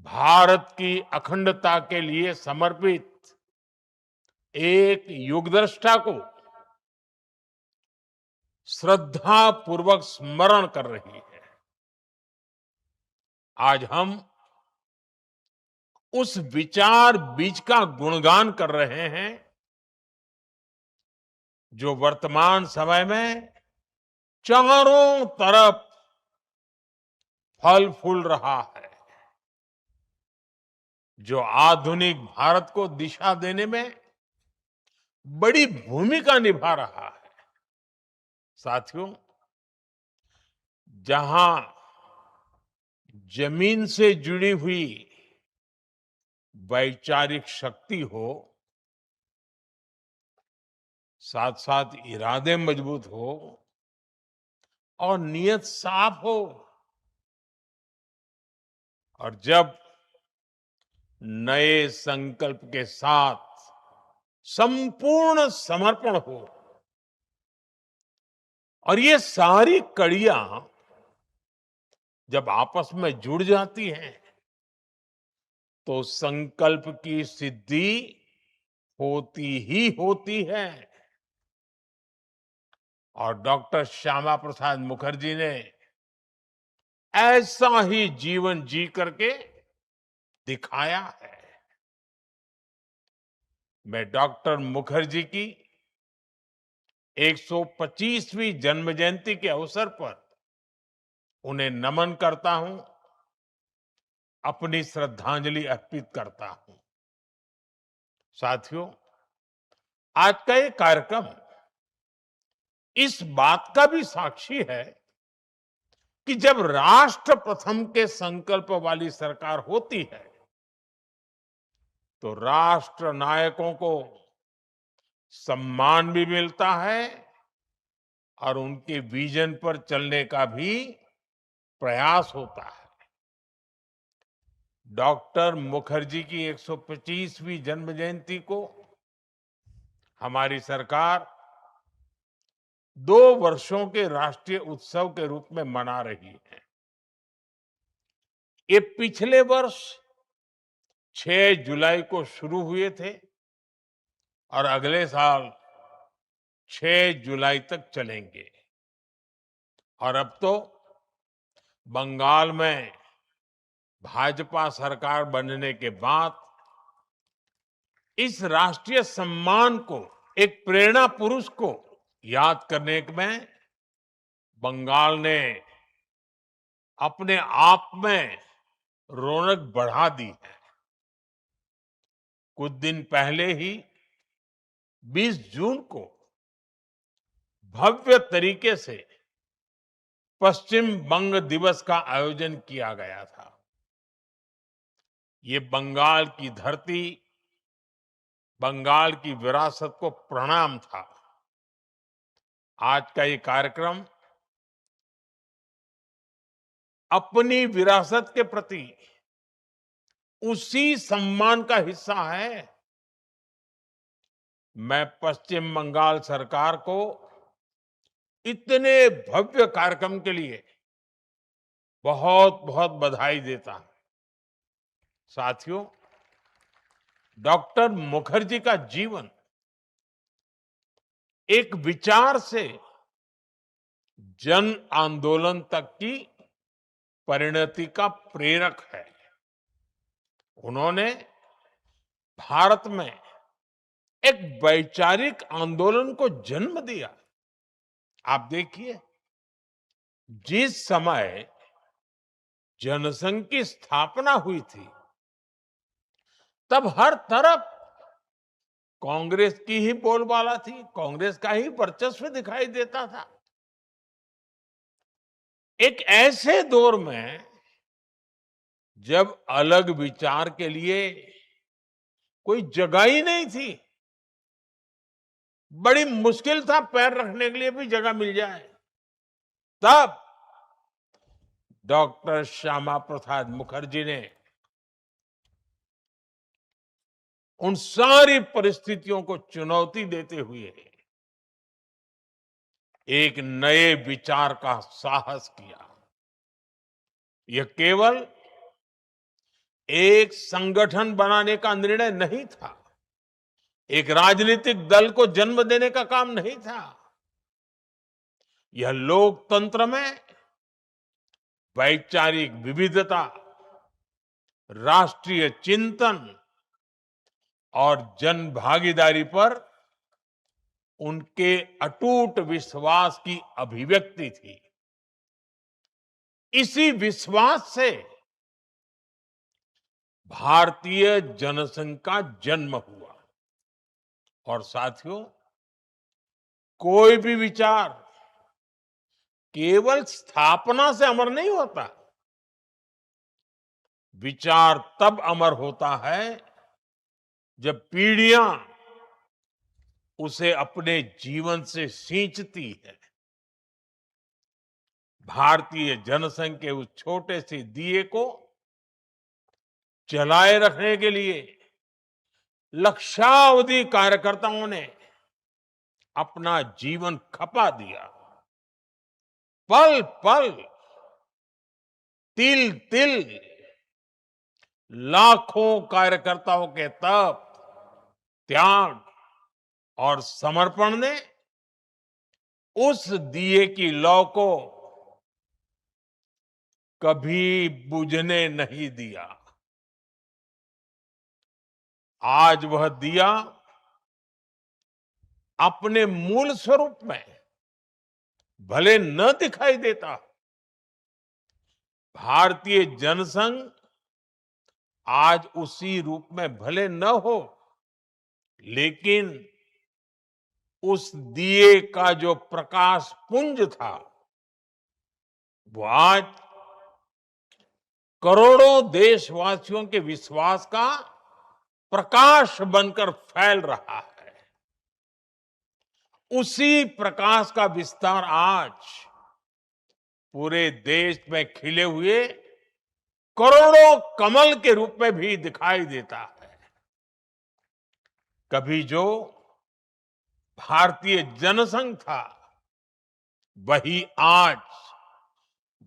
भारत की अखंडता के लिए समर्पित एक युगद्रष्टा को श्रद्धा पूर्वक स्मरण कर रही है। आज हम उस विचार बीज का गुणगान कर रहे हैं जो वर्तमान समय में चारों तरफ फल फूल रहा है, जो आधुनिक भारत को दिशा देने में बड़ी भूमिका निभा रहा है। साथियों, जहां जमीन से जुड़ी हुई वैचारिक शक्ति हो, साथ साथ इरादे मजबूत हो और नियत साफ हो, और जब नए संकल्प के साथ संपूर्ण समर्पण हो और ये सारी कड़ियां जब आपस में जुड़ जाती हैं तो संकल्प की सिद्धि होती ही होती है। और डॉक्टर श्यामा प्रसाद मुखर्जी ने ऐसा ही जीवन जी करके दिखाया है। मैं डॉक्टर मुखर्जी की 125वीं जन्म जयंती के अवसर पर उन्हें नमन करता हूं, अपनी श्रद्धांजलि अर्पित करता हूं। साथियों, आज का ये कार्यक्रम इस बात का भी साक्षी है कि जब राष्ट्र प्रथम के संकल्प वाली सरकार होती है तो राष्ट्र नायकों को सम्मान भी मिलता है और उनके विजन पर चलने का भी प्रयास होता है। डॉक्टर मुखर्जी की 125वीं जन्म जयंती को हमारी सरकार 2 वर्षों के राष्ट्रीय उत्सव के रूप में मना रही है। ये पिछले वर्ष 6 जुलाई को शुरू हुए थे और अगले साल 6 जुलाई तक चलेंगे। और अब तो बंगाल में भाजपा सरकार बनने के बाद इस राष्ट्रीय सम्मान को, एक प्रेरणा पुरुष को याद करने में बंगाल ने अपने आप में रौनक बढ़ा दी है। कुछ दिन पहले ही 20 जून को भव्य तरीके से पश्चिम बंग दिवस का आयोजन किया गया था। ये बंगाल की धरती, बंगाल की विरासत को प्रणाम था। आज का ये कार्यक्रम अपनी विरासत के प्रति उसी सम्मान का हिस्सा है। मैं पश्चिम बंगाल सरकार को इतने भव्य कार्यक्रम के लिए बहुत बहुत बधाई देता हूं। साथियों, डॉक्टर मुखर्जी का जीवन एक विचार से जन आंदोलन तक की परिणति का प्रेरक है। उन्होंने भारत में एक वैचारिक आंदोलन को जन्म दिया। आप देखिए, जिस समय जनसंघ की स्थापना हुई थी तब हर तरफ कांग्रेस की ही बोलबाला थी, कांग्रेस का ही वर्चस्व दिखाई देता था। एक ऐसे दौर में जब अलग विचार के लिए कोई जगह ही नहीं थी, बड़ी मुश्किल था पैर रखने के लिए भी जगह मिल जाए, तब डॉक्टर श्यामा प्रसाद मुखर्जी ने उन सारी परिस्थितियों को चुनौती देते हुए एक नए विचार का साहस किया। यह केवल एक संगठन बनाने का निर्णय नहीं था, एक राजनीतिक दल को जन्म देने का काम नहीं था। यह लोकतंत्र में वैचारिक विविधता, राष्ट्रीय चिंतन और जन भागीदारी पर उनके अटूट विश्वास की अभिव्यक्ति थी। इसी विश्वास से भारतीय जनसंघ का जन्म हुआ। और साथियों, कोई भी विचार केवल स्थापना से अमर नहीं होता। विचार तब अमर होता है जब पीढ़ियां उसे अपने जीवन से सींचती है। भारतीय जनसंघ के उस छोटे से दिए को जलाए रखने के लिए लक्षावधि कार्यकर्ताओं ने अपना जीवन खपा दिया। पल पल तिल तिल लाखों कार्यकर्ताओं के तप, त्याग और समर्पण ने उस दिए की लौ को कभी बुझने नहीं दिया। आज वह दिया अपने मूल स्वरूप में भले न दिखाई देता, भारतीय जनसंघ आज उसी रूप में भले न हो, लेकिन उस दिए का जो प्रकाश पुंज था, वो आज करोड़ों देशवासियों के विश्वास का प्रकाश बनकर फैल रहा है। उसी प्रकाश का विस्तार आज पूरे देश में खिले हुए करोड़ों कमल के रूप में भी दिखाई देता है। कभी जो भारतीय जनसंघ था, वही आज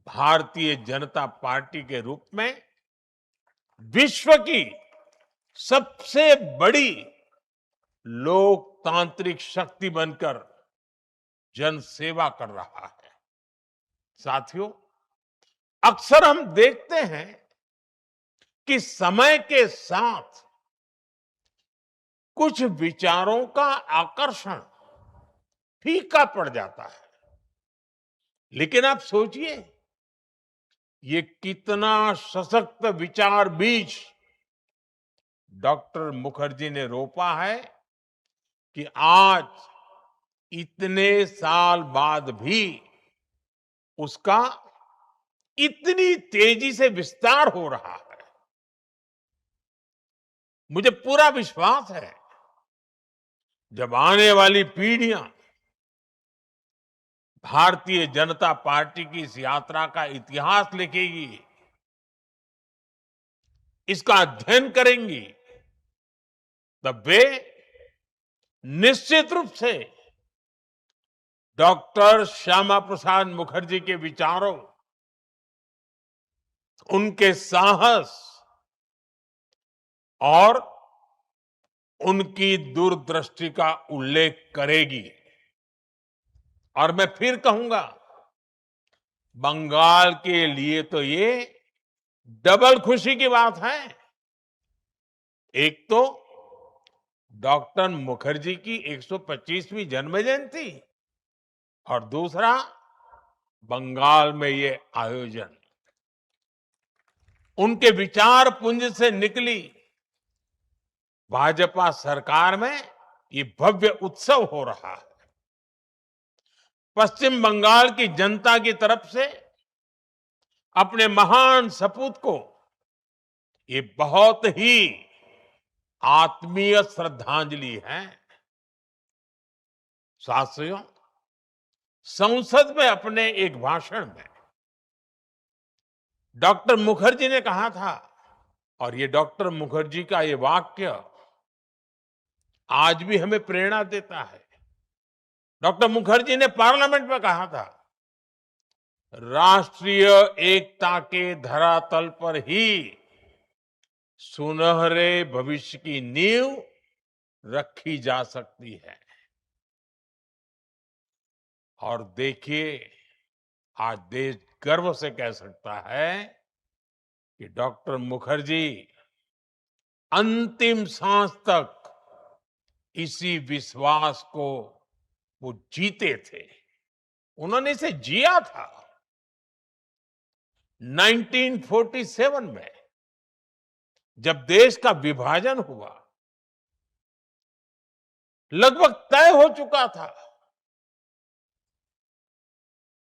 भारतीय जनता पार्टी के रूप में विश्व की सबसे बड़ी लोकतांत्रिक शक्ति बनकर जनसेवा कर रहा है। साथियों, अक्सर हम देखते हैं कि समय के साथ कुछ विचारों का आकर्षण फीका पड़ जाता है, लेकिन आप सोचिए, ये कितना सशक्त विचार बीज डॉक्टर मुखर्जी ने रोपा है कि आज इतने साल बाद भी उसका इतनी तेजी से विस्तार हो रहा है। मुझे पूरा विश्वास है, जब आने वाली पीढ़ियां भारतीय जनता पार्टी की इस यात्रा का इतिहास लिखेगी, इसका अध्ययन करेंगी, तब वे निश्चित रूप से डॉक्टर श्यामा प्रसाद मुखर्जी के विचारों, उनके साहस और उनकी दूरदृष्टि का उल्लेख करेगी। और मैं फिर कहूंगा, बंगाल के लिए तो ये डबल खुशी की बात है। एक तो डॉक्टर मुखर्जी की 125वीं जन्म जयंती और दूसरा बंगाल में ये आयोजन। उनके विचार पुंज से निकली भाजपा सरकार में ये भव्य उत्सव हो रहा है। पश्चिम बंगाल की जनता की तरफ से अपने महान सपूत को ये बहुत ही आत्मीय श्रद्धांजलि है। साथियों, संसद में अपने एक भाषण में डॉक्टर मुखर्जी ने कहा था, और ये डॉक्टर मुखर्जी का ये वाक्य आज भी हमें प्रेरणा देता है। डॉक्टर मुखर्जी ने पार्लियामेंट में कहा था, राष्ट्रीय एकता के धरातल पर ही सुनहरे भविष्य की नींव रखी जा सकती है। और देखिए, आज देश गर्व से कह सकता है कि डॉक्टर मुखर्जी अंतिम सांस तक इसी विश्वास को वो जीते थे। उन्होंने इसे जिया था। 1947 में जब देश का विभाजन हुआ, लगभग तय हो चुका था,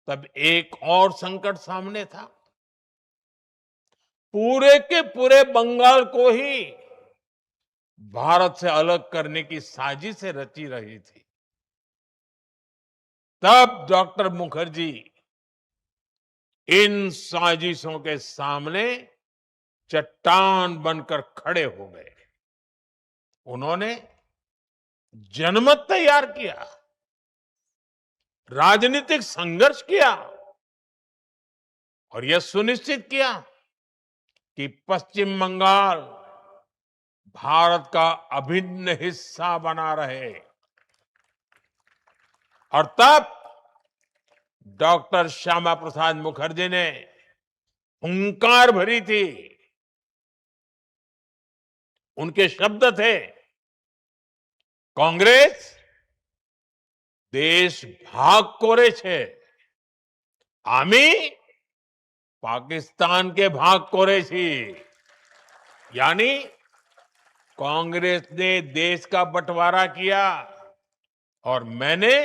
तब एक और संकट सामने था। पूरे के पूरे बंगाल को ही भारत से अलग करने की साजिशें रची रही थी। तब डॉक्टर मुखर्जी इन साजिशों के सामने चट्टान बनकर खड़े हो गए। उन्होंने जनमत तैयार किया, राजनीतिक संघर्ष किया और यह सुनिश्चित किया कि पश्चिम बंगाल भारत का अभिन्न हिस्सा बना रहे। और तब डॉक्टर श्यामा प्रसाद मुखर्जी ने हुंकार भरी थी। उनके शब्द थे, कांग्रेस देश भाग कोरे छे, आमी पाकिस्तान के भाग कोरे छी। यानी कांग्रेस ने देश का बंटवारा किया और मैंने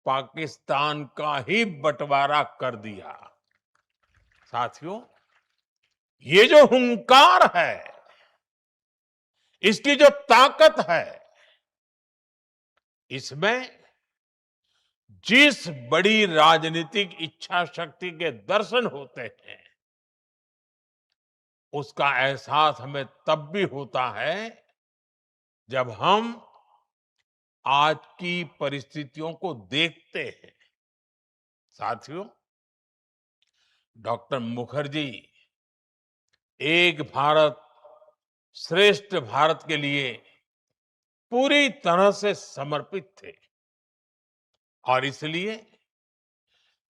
पाकिस्तान का ही बंटवारा कर दिया। साथियों, ये जो हुंकार है, इसकी जो ताकत है, इसमें जिस बड़ी राजनीतिक इच्छा शक्ति के दर्शन होते हैं, उसका एहसास हमें तब भी होता है जब हम आज की परिस्थितियों को देखते हैं। साथियों, डॉक्टर मुखर्जी एक भारत श्रेष्ठ भारत के लिए पूरी तरह से समर्पित थे। और इसलिए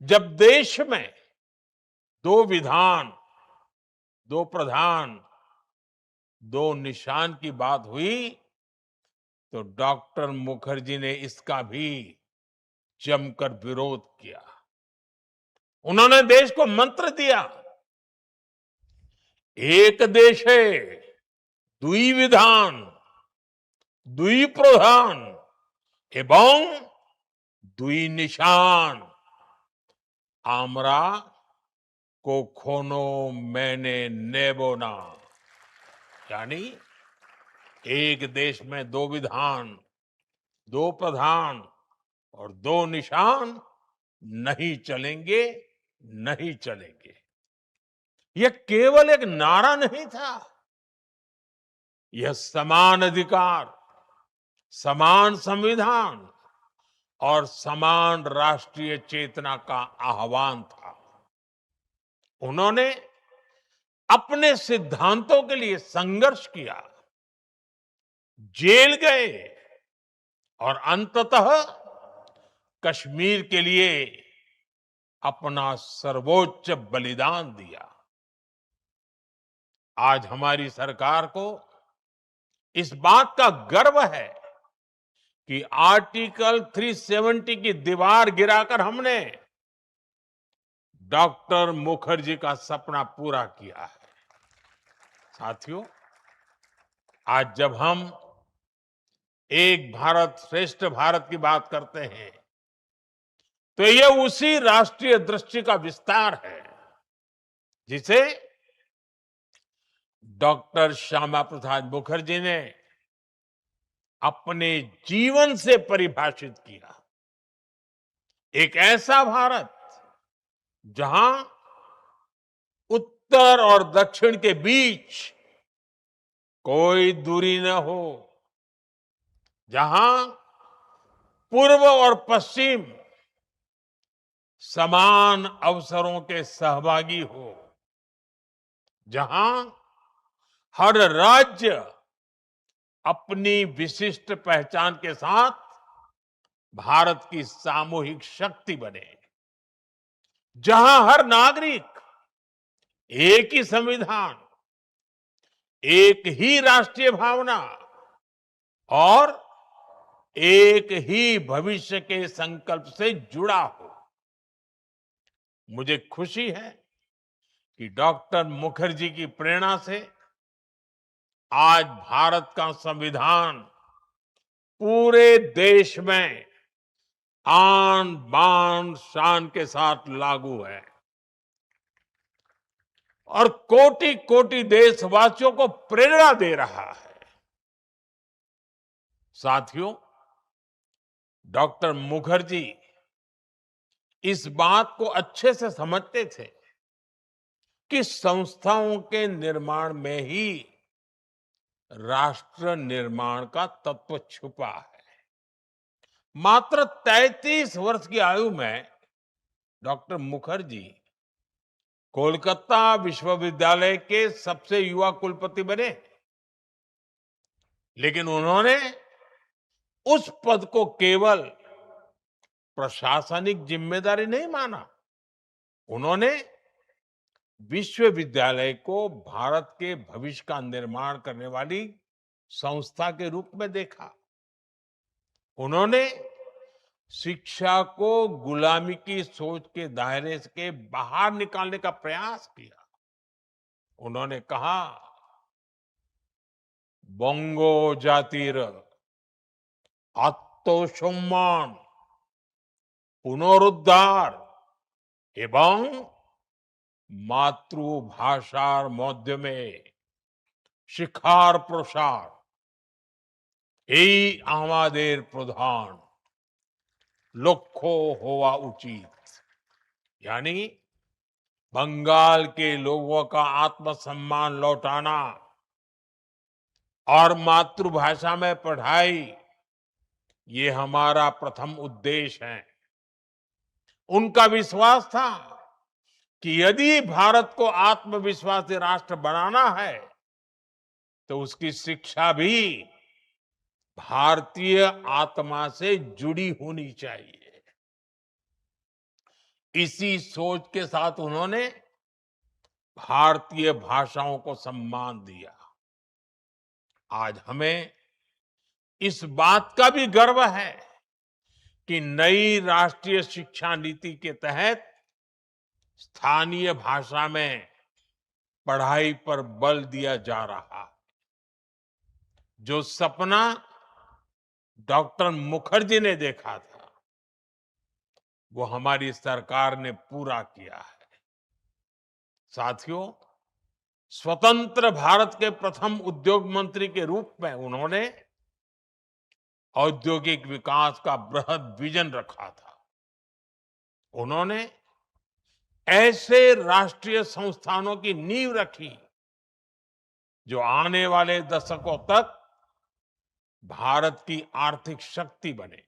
जब देश में 2 विधान, 2 प्रधान, 2 निशान की बात हुई, तो डॉक्टर मुखर्जी ने इसका भी जमकर विरोध किया। उन्होंने देश को मंत्र दिया, एक देशे दुई विधान दुई प्रधान एवं दुई निशान आमरा কখনো मैंने नेबो ना। यानी एक देश में 2 विधान, 2 प्रधान और 2 निशान नहीं चलेंगे, नहीं चलेंगे। यह केवल एक नारा नहीं था, यह समान अधिकार, समान संविधान और समान राष्ट्रीय चेतना का आह्वान था। उन्होंने अपने सिद्धांतों के लिए संघर्ष किया, जेल गए और अंततः कश्मीर के लिए अपना सर्वोच्च बलिदान दिया। आज हमारी सरकार को इस बात का गर्व है कि आर्टिकल 370 की दीवार गिराकर हमने डॉक्टर मुखर्जी का सपना पूरा किया है। साथियों, आज जब हम एक भारत श्रेष्ठ भारत की बात करते हैं, तो यह उसी राष्ट्रीय दृष्टि का विस्तार है जिसे डॉक्टर श्यामा प्रसाद मुखर्जी ने अपने जीवन से परिभाषित किया। एक ऐसा भारत जहां उत्तर और दक्षिण के बीच कोई दूरी न हो, जहां पूर्व और पश्चिम समान अवसरों के सहभागी हो, जहां हर राज्य अपनी विशिष्ट पहचान के साथ भारत की सामूहिक शक्ति बने, जहां हर नागरिक एक ही संविधान, एक ही राष्ट्रीय भावना और एक ही भविष्य के संकल्प से जुड़ा हो। मुझे खुशी है कि डॉक्टर मुखर्जी की प्रेरणा से आज भारत का संविधान पूरे देश में आन बान शान के साथ लागू है और कोटि कोटि देशवासियों को प्रेरणा दे रहा है। साथियों, डॉक्टर मुखर्जी इस बात को अच्छे से समझते थे कि संस्थाओं के निर्माण में ही राष्ट्र निर्माण का तत्व छुपा है। मात्र 33 वर्ष की आयु में डॉक्टर मुखर्जी कोलकाता विश्वविद्यालय के सबसे युवा कुलपति बने, लेकिन उन्होंने उस पद को केवल प्रशासनिक जिम्मेदारी नहीं माना। उन्होंने विश्वविद्यालय को भारत के भविष्य का निर्माण करने वाली संस्था के रूप में देखा। उन्होंने शिक्षा को गुलामी की सोच के दायरे के बाहर निकालने का प्रयास किया। उन्होंने कहा, बंगो जातिर आत्मसम्मान, पुनरुद्धार एवं मातृभाषार माध्यमे शिक्षार प्रसार এই আমাদের প্রধান लक्ष्य होवा उचित। यानी बंगाल के लोगों का आत्मसम्मान लौटाना और मातृभाषा में पढ़ाई, ये हमारा प्रथम उद्देश्य है। उनका विश्वास था कि यदि भारत को आत्मविश्वासी राष्ट्र बनाना है तो उसकी शिक्षा भी भारतीय आत्मा से जुड़ी होनी चाहिए। इसी सोच के साथ उन्होंने भारतीय भाषाओं को सम्मान दिया। आज हमें इस बात का भी गर्व है कि नई राष्ट्रीय शिक्षा नीति के तहत स्थानीय भाषा में पढ़ाई पर बल दिया जा रहा है। जो सपना डॉक्टर मुखर्जी ने देखा था, वो हमारी सरकार ने पूरा किया है। साथियों, स्वतंत्र भारत के प्रथम उद्योग मंत्री के रूप में उन्होंने औद्योगिक विकास का बृहद विजन रखा था। उन्होंने ऐसे राष्ट्रीय संस्थानों की नींव रखी जो आने वाले दशकों तक भारत की आर्थिक शक्ति बने।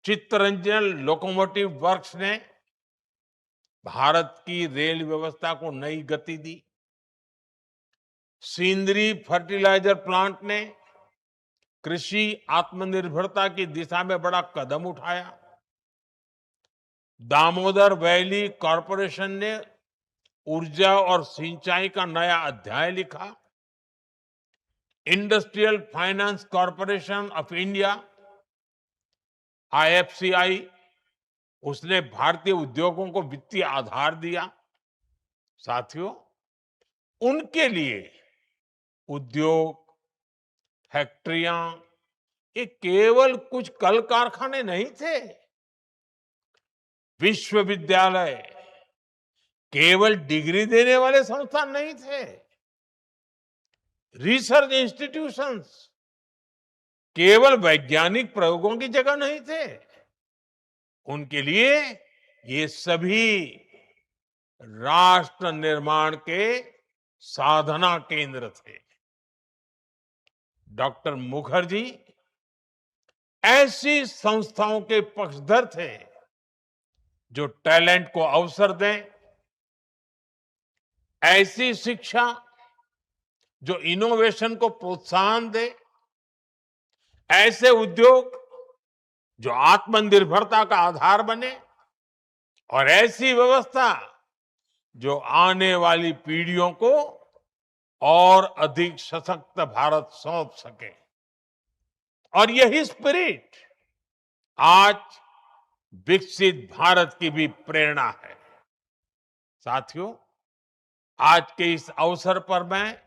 चित्तरंजन लोकोमोटिव वर्क्स ने भारत की रेल व्यवस्था को नई गति दी। सिंदरी फर्टिलाइजर प्लांट ने कृषि आत्मनिर्भरता की दिशा में बड़ा कदम उठाया। दामोदर वैली कॉरपोरेशन ने ऊर्जा और सिंचाई का नया अध्याय लिखा। Industrial finance corporation of India IFCI, उसने भारतीय उद्योगों को वित्तीय आधार दिया। साथियों, उनके लिए उद्योग, फैक्ट्रियां, ये केवल कुछ कल कारखाने नहीं थे। विश्वविद्यालय केवल डिग्री देने वाले संस्थान नहीं थे। रिसर्च इंस्टीट्यूशंस केवल वैज्ञानिक प्रयोगों की जगह नहीं थे। उनके लिए ये सभी राष्ट्र निर्माण के साधना केंद्र थे। डॉक्टर मुखर्जी ऐसी संस्थाओं के पक्षधर थे जो टैलेंट को अवसर दें, ऐसी शिक्षा जो इनोवेशन को प्रोत्साहन दे, ऐसे उद्योग जो आत्मनिर्भरता का आधार बने, और ऐसी व्यवस्था जो आने वाली पीढ़ियों को और अधिक सशक्त भारत सौंप सके। और यही स्पिरिट आज विकसित भारत की भी प्रेरणा है। साथियों, आज के इस अवसर पर मैं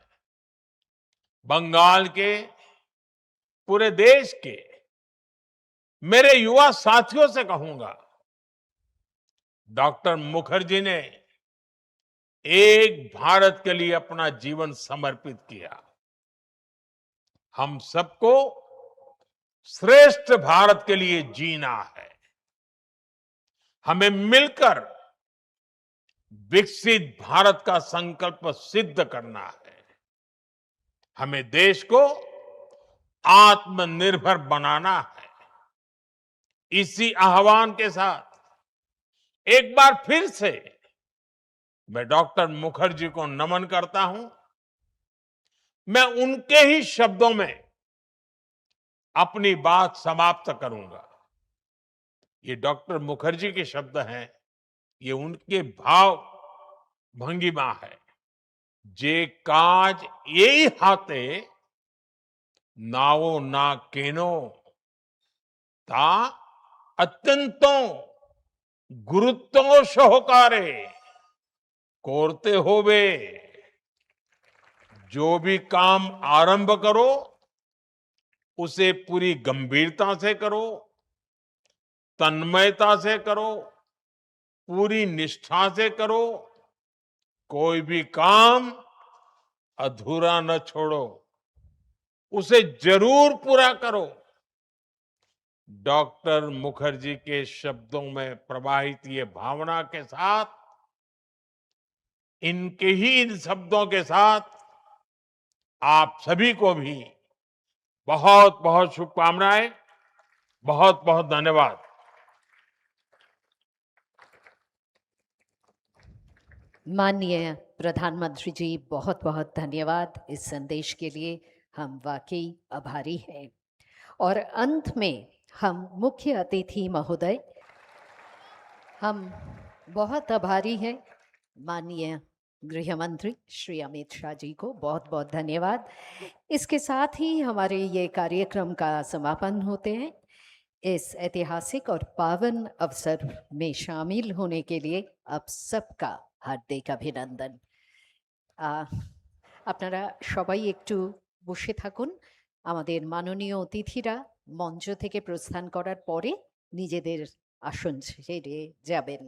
बंगाल के, पूरे देश के मेरे युवा साथियों से कहूंगा, डॉक्टर मुखर्जी ने एक भारत के लिए अपना जीवन समर्पित किया। हम सबको श्रेष्ठ भारत के लिए जीना है। हमें मिलकर विकसित भारत का संकल्प सिद्ध करना है। हमें देश को आत्मनिर्भर बनाना है। इसी आह्वान के साथ एक बार फिर से मैं डॉक्टर मुखर्जी को नमन करता हूं। मैं उनके ही शब्दों में अपनी बात समाप्त करूंगा। ये डॉक्टर मुखर्जी के शब्द हैं, ये उनके भाव भंगिमा है। जे काज यही हाथे नावो ना केनो ता अत्यंतो गुरुत्व सहकारे कोरते होवे। जो भी काम आरंभ करो उसे पूरी गंभीरता से करो, तन्मयता से करो, पूरी निष्ठा से करो। कोई भी काम अधूरा न छोड़ो, उसे जरूर पूरा करो। डॉक्टर मुखर्जी के शब्दों में प्रवाहित ये भावना के साथ, इनके ही इन शब्दों के साथ आप सभी को भी बहुत बहुत शुभकामनाएं, बहुत बहुत धन्यवाद। माननीय प्रधानमंत्री जी, बहुत बहुत धन्यवाद इस संदेश के लिए। हम वाकई आभारी हैं। और अंत में हम मुख्य अतिथि महोदय, हम बहुत आभारी हैं माननीय गृह मंत्री श्री अमित शाह जी को, बहुत बहुत धन्यवाद। इसके साथ ही हमारे ये कार्यक्रम का समापन होते हैं। इस ऐतिहासिक और पावन अवसर में शामिल होने के लिए आप सबका हार्दिक अभिनंदन। আপনারা সবাই একটু বসে থাকুন। আমাদের মাননীয় অতিথিরা মঞ্চ থেকে প্রস্থান করার পরে নিজেদের আসন ছেড়ে যাবেন।